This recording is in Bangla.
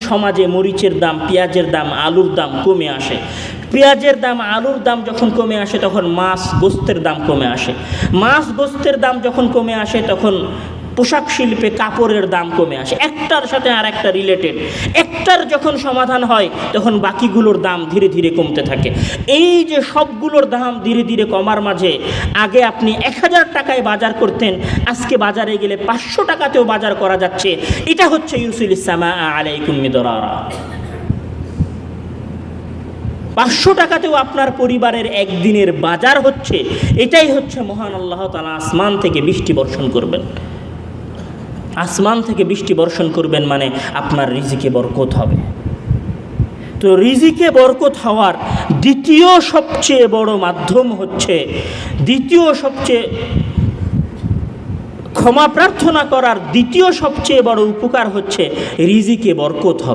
সমাজে মরিচের দাম, পেঁয়াজের দাম, আলুর দাম কমে আসে। পেঁয়াজের দাম, আলুর দাম যখন কমে আসে তখন মাছ গোস্তের দাম কমে আসে। মাছ গোস্তের দাম যখন কমে আসে তখন পোশাক শিল্পে কাপড়ের দাম কমে আসে। একটার সাথে আর একটা রিলেটেড। একটার যখন সমাধান হয় তখন বাকিগুলোর দাম ধীরে ধীরে কমতে থাকে। এই যে সবগুলোর দাম ধীরে ধীরে কমার মাঝে, আগে আপনি 1000 টাকায় বাজার করতেন, আজকে বাজারে গেলে 500 টাকাতেও বাজার করা যাচ্ছে। এটা হচ্ছে ইউসিলিস সামা আলাইকুম মিদরারা। 500 টাকাতেও আপনার পরিবারের একদিনের বাজার হচ্ছে। এটাই হচ্ছে মহান আল্লাহ তাআলা আসমান থেকে বৃষ্টি বর্ষণ করবেন। আসমান থেকে বৃষ্টি বর্ষণ করবেন মানে আপনার রিজিকে বরকত হবে। তো রিজিকে বরকত হওয়ার দ্বিতীয় সবচেয়ে বড় মাধ্যম হচ্ছে, দ্বিতীয় সবচেয়ে ক্ষমা প্রার্থনা করার দ্বিতীয় সবচেয়ে বড় উপকার হচ্ছে রিজিকে বরকত হবে।